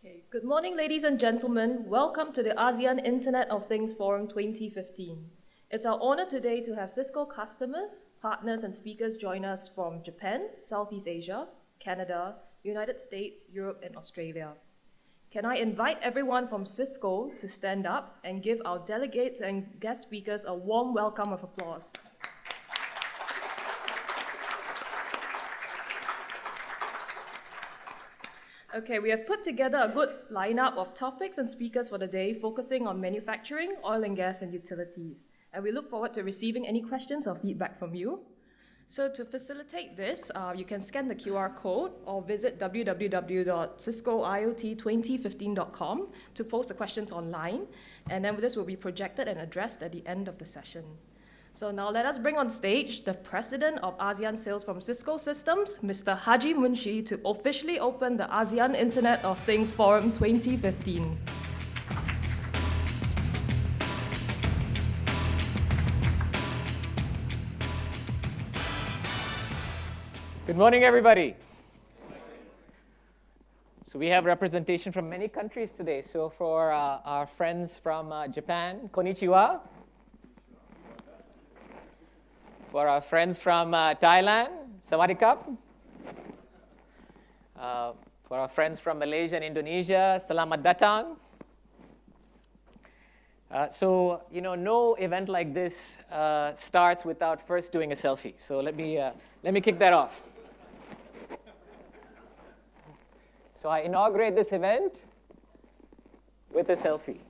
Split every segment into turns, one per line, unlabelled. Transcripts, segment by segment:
Okay. Good morning, ladies and gentlemen. Welcome to the ASEAN Internet of Things Forum 2015. It's our honor today to have Cisco customers, partners, and speakers join us from Japan, Southeast Asia, Canada, United States, Europe, and Australia. Can I invite everyone from Cisco to stand up and give our delegates and guest speakers a warm welcome of applause. Okay, we have put together a good lineup of topics and speakers for the day, focusing on manufacturing, oil and gas, and utilities. And we look forward to receiving any questions or feedback from you. So to facilitate this, you can scan the QR code or visit www.ciscoiot2015.com to post the questions online. And then this will be projected and addressed at the end of the session. So now let us bring on stage the President of ASEAN Sales from Cisco Systems, Mr. Haji Munshi, to officially open the ASEAN Internet of Things Forum 2015.
Good morning, everybody. So we have representation from many countries today. So for our friends from Japan, konnichiwa. For our friends from Thailand, sawadee-kap. For our friends from Malaysia and Indonesia, selamat datang. So, no event like this starts without first doing a selfie. So let me kick that off. So I inaugurate this event with a selfie.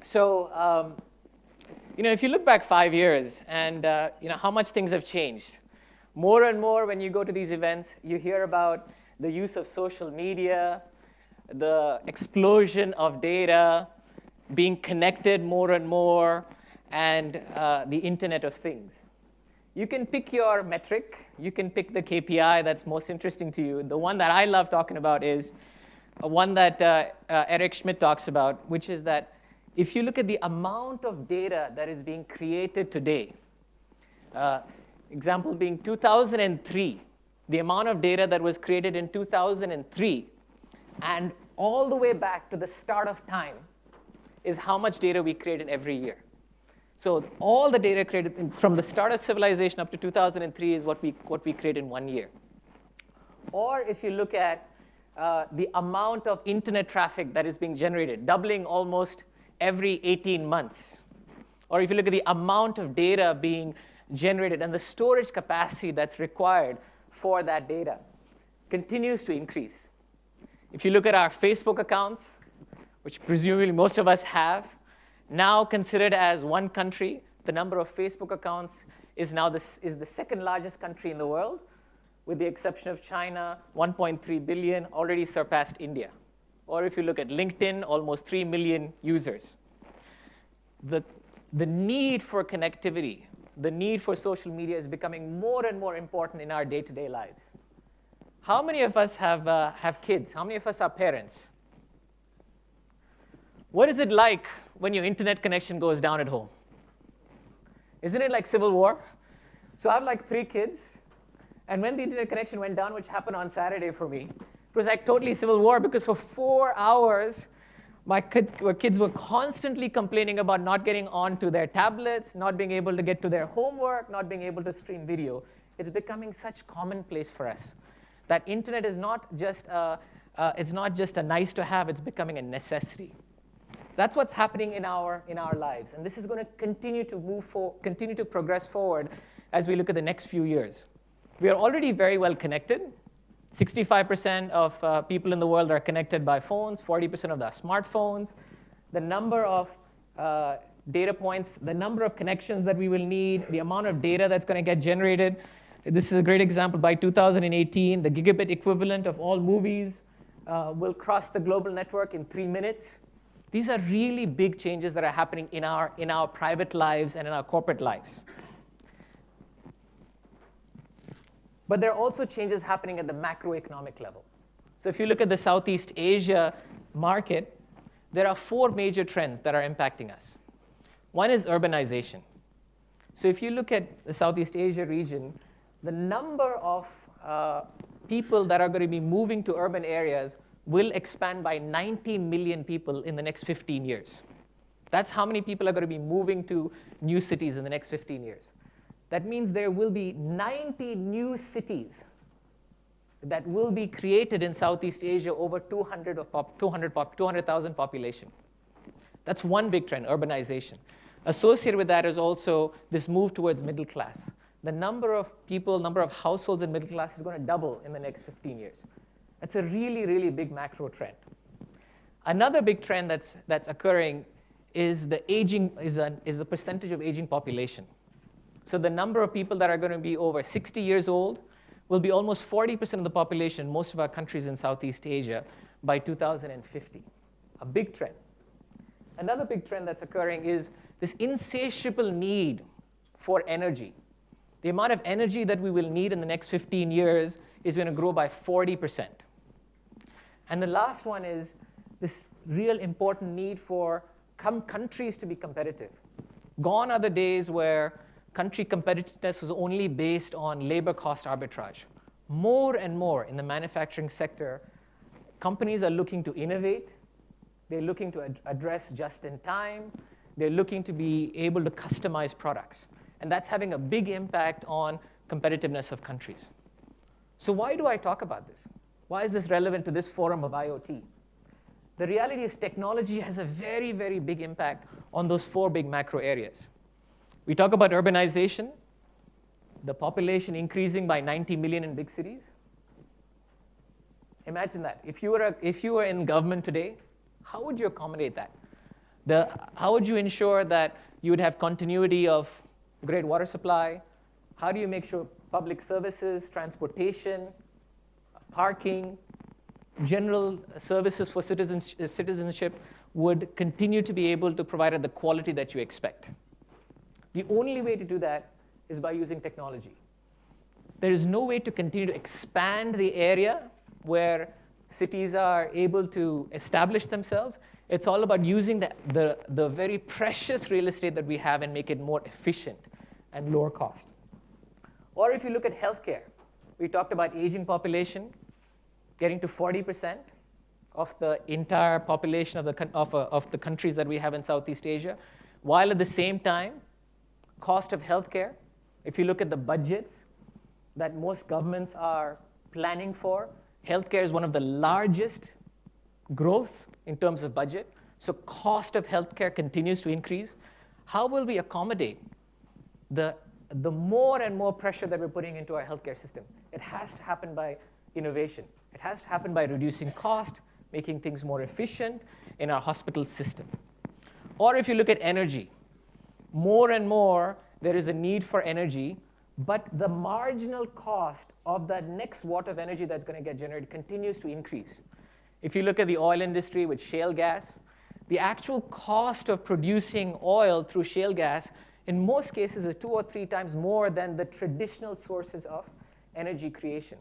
So, if you look back 5 years and how much things have changed. More and more when you go to these events, you hear about the use of social media, the explosion of data, being connected more and more, and the Internet of Things. You can pick your metric. You can pick the KPI that's most interesting to you. The one that I love talking about is one that Eric Schmidt talks about, which is that if you look at the amount of data that is being created today, example being 2003, the amount of data that was created in 2003, and all the way back to the start of time, is how much data we created every year. So all the data created from the start of civilization up to 2003 is what we create in 1 year. Or if you look at the amount of internet traffic that is being generated, doubling almost every 18 months. Or if you look at the amount of data being generated and the storage capacity that's required for that data, continues to increase. If you look at our Facebook accounts, which presumably most of us have, now considered as one country, the number of Facebook accounts is now the second largest country in the world, with the exception of China, 1.3 billion, already surpassed India. Or if you look at LinkedIn, almost 3 million users. The need for connectivity, the need for social media is becoming more and more important in our day-to-day lives. How many of us have kids? How many of us are parents? What is it like when your internet connection goes down at home? Isn't it like civil war? So I have like 3 kids, and when the internet connection went down, which happened on Saturday for me, it was like totally civil war, because for 4 hours, my kids were constantly complaining about not getting onto their tablets, not being able to get to their homework, not being able to stream video. It's becoming such commonplace for us that internet is not just a nice to have, it's becoming a necessity. That's what's happening in our lives, and this is going to continue to progress forward as we look at the next few years. We are already very well connected. 65% of people in the world are connected by phones, 40% of them are smartphones. The number of data points, the number of connections that we will need, the amount of data that's going to get generated. This is a great example. By 2018, the gigabit equivalent of all movies will cross the global network in 3 minutes. These are really big changes that are happening in our private lives and in our corporate lives. But there are also changes happening at the macroeconomic level. So if you look at the Southeast Asia market, there are 4 major trends that are impacting us. One is urbanization. So if you look at the Southeast Asia region, the number of people that are going to be moving to urban areas will expand by 90 million people in the next 15 years. That's how many people are going to be moving to new cities in the next 15 years. That means there will be 90 new cities that will be created in Southeast Asia over 200,000 population. That's one big trend, urbanization. Associated with that is also this move towards middle class. The number of people, number of households in middle class is going to double in the next 15 years. That's a really, really big macro trend. Another big trend that's occurring is the percentage of aging population. So the number of people that are going to be over 60 years old will be almost 40% of the population in most of our countries in Southeast Asia by 2050. A big trend. Another big trend that's occurring is this insatiable need for energy. The amount of energy that we will need in the next 15 years is going to grow by 40%. And the last one is this real important need for countries to be competitive. Gone are the days where country competitiveness was only based on labor cost arbitrage. More and more in the manufacturing sector, companies are looking to innovate. They're looking to address just in time. They're looking to be able to customize products. And that's having a big impact on competitiveness of countries. So why do I talk about this? Why is this relevant to this forum of IoT? The reality is technology has a very, very big impact on those four big macro areas. We talk about urbanization, the population increasing by 90 million in big cities. Imagine that. If you were in government today, how would you accommodate that? How would you ensure that you would have continuity of great water supply? How do you make sure public services, transportation, parking, general services for citizenship would continue to be able to provide at the quality that you expect? The only way to do that is by using technology. There is no way to continue to expand the area where cities are able to establish themselves. It's all about using the very precious real estate that we have and make it more efficient and lower cost. Or if you look at healthcare, we talked about aging population, getting to 40% of the entire population of the countries that we have in Southeast Asia, while at the same time, cost of healthcare, if you look at the budgets that most governments are planning for, healthcare is one of the largest growth in terms of budget. So cost of healthcare continues to increase. How will we accommodate the more and more pressure that we're putting into our healthcare system? It has to happen by innovation. It has to happen by reducing cost, making things more efficient in our hospital system. Or if you look at energy, more and more there is a need for energy, but the marginal cost of that next watt of energy that's going to get generated continues to increase. If you look at the oil industry with shale gas, the actual cost of producing oil through shale gas in most cases is 2 or 3 times more than the traditional sources of energy creation.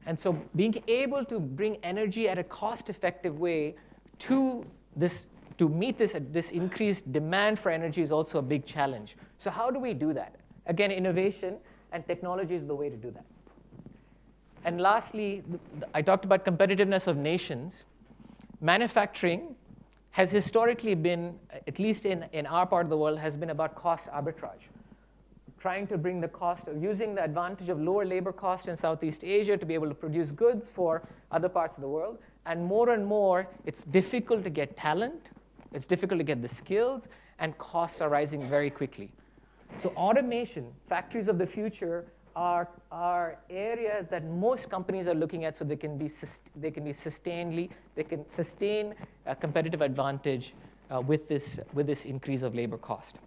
And so being able to bring energy at a cost-effective way to meet this increased demand for energy is also a big challenge. So how do we do that? Again, innovation and technology is the way to do that. And lastly, I talked about competitiveness of nations. Manufacturing has historically been, at least in our part of the world, has been about cost arbitrage. Trying to bring the cost of using the advantage of lower labor cost in Southeast Asia to be able to produce goods for other parts of the world. And more, it's difficult to get talent. It's difficult to get the skills, and costs are rising very quickly. So automation, factories of the future, are areas that most companies are looking at so they can sustain a competitive advantage with this increase of labor cost.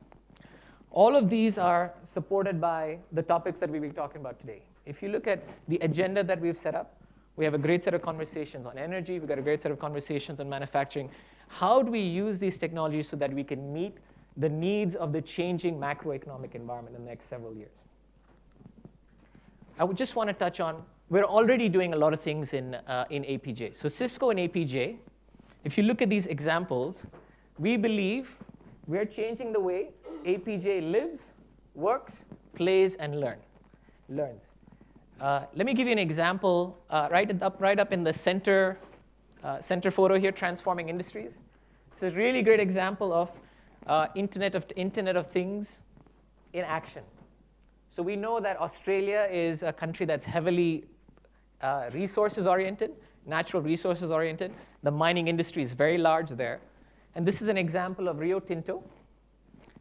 All of these are supported by the topics that we've been talking about today. If you look at the agenda that we've set up, we have a great set of conversations on energy. We've got a great set of conversations on manufacturing. How do we use these technologies so that we can meet the needs of the changing macroeconomic environment in the next several years? I would just want to touch on, we're already doing a lot of things in APJ. So Cisco and APJ, if you look at these examples, we believe we're changing the way APJ lives, works, plays, and learns. Let me give you an example. Right up in the center center photo here, transforming industries. It's a really great example of Internet of Things in action. So we know that Australia is a country that's heavily resources-oriented, natural resources-oriented. The mining industry is very large there. And this is an example of Rio Tinto.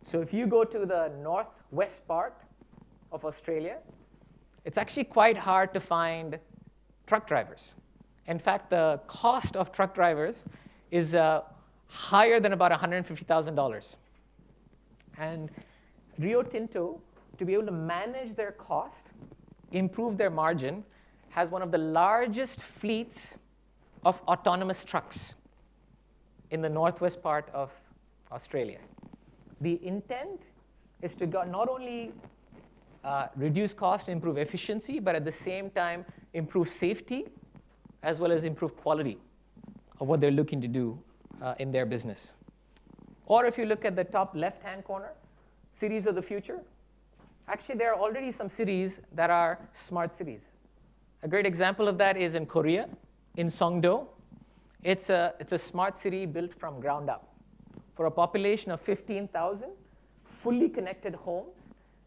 So if you go to the northwest part of Australia, it's actually quite hard to find truck drivers. In fact, the cost of truck drivers is higher than about $150,000. And Rio Tinto, to be able to manage their cost, improve their margin, has one of the largest fleets of autonomous trucks in the northwest part of Australia. The intent is to not only reduce cost, improve efficiency, but at the same time improve safety, as well as improve quality of what they're looking to do in their business. Or if you look at the top left-hand corner, cities of the future, actually there are already some cities that are smart cities. A great example of that is in Korea, in Songdo. It's a smart city built from ground up. For a population of 15,000 fully connected homes,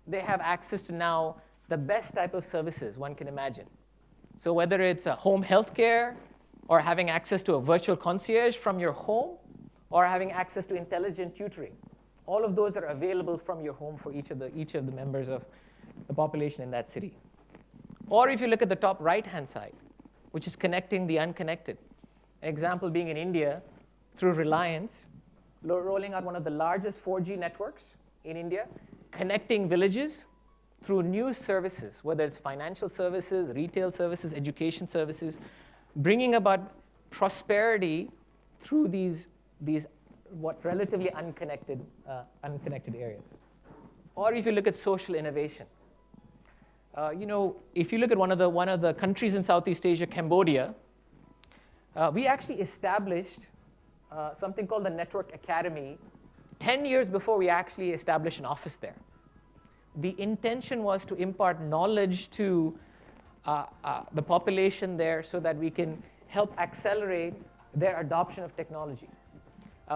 they have access to now the best type of services one can imagine. So whether it's a home healthcare, or having access to a virtual concierge from your home, or having access to intelligent tutoring, all of those are available from your home for each of the members of the population in that city. Or if you look at the top right-hand side, which is connecting the unconnected. An example being in India, through Reliance, rolling out one of the largest 4G networks in India, connecting villages through new services, whether it's financial services, retail services, education services, bringing about prosperity through these what relatively unconnected areas. Or if you look at social innovation, if you look at one of the countries in Southeast Asia, Cambodia, we actually established something called the Network Academy 10 years before we actually established an office there. The intention was to impart knowledge to the population there so that we can help accelerate their adoption of technology.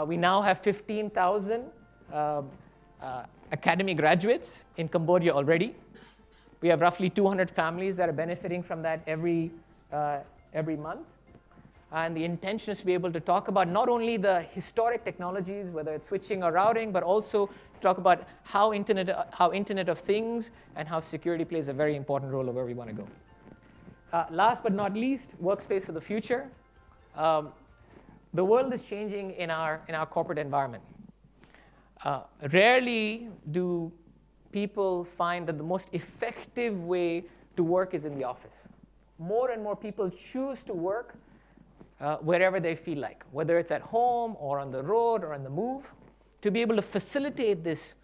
We now have 15,000 academy graduates in Cambodia already. We have roughly 200 families that are benefiting from that every month. And the intention is to be able to talk about not only the historic technologies, whether it's switching or routing, but also talk about how Internet of Things and how security plays a very important role of where we want to go. Last but not least, workspace of the future. The world is changing in our corporate environment. Rarely do people find that the most effective way to work is in the office. More and more people choose to work wherever they feel like, whether it's at home or on the road or on the move, to be able to facilitate this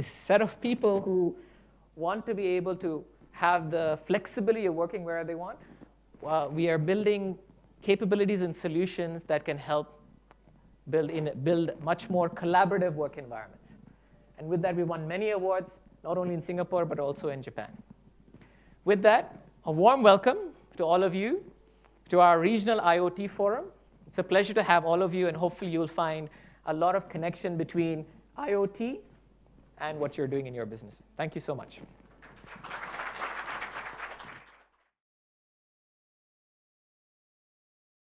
set of people who want to be able to have the flexibility of working wherever they want. We are building capabilities and solutions that can help build much more collaborative work environments. And with that, we won many awards, not only in Singapore, but also in Japan. With that, a warm welcome to all of you to our regional IoT forum. It's a pleasure to have all of you, and hopefully you'll find a lot of connection between IoT and what you're doing in your business. Thank you so much.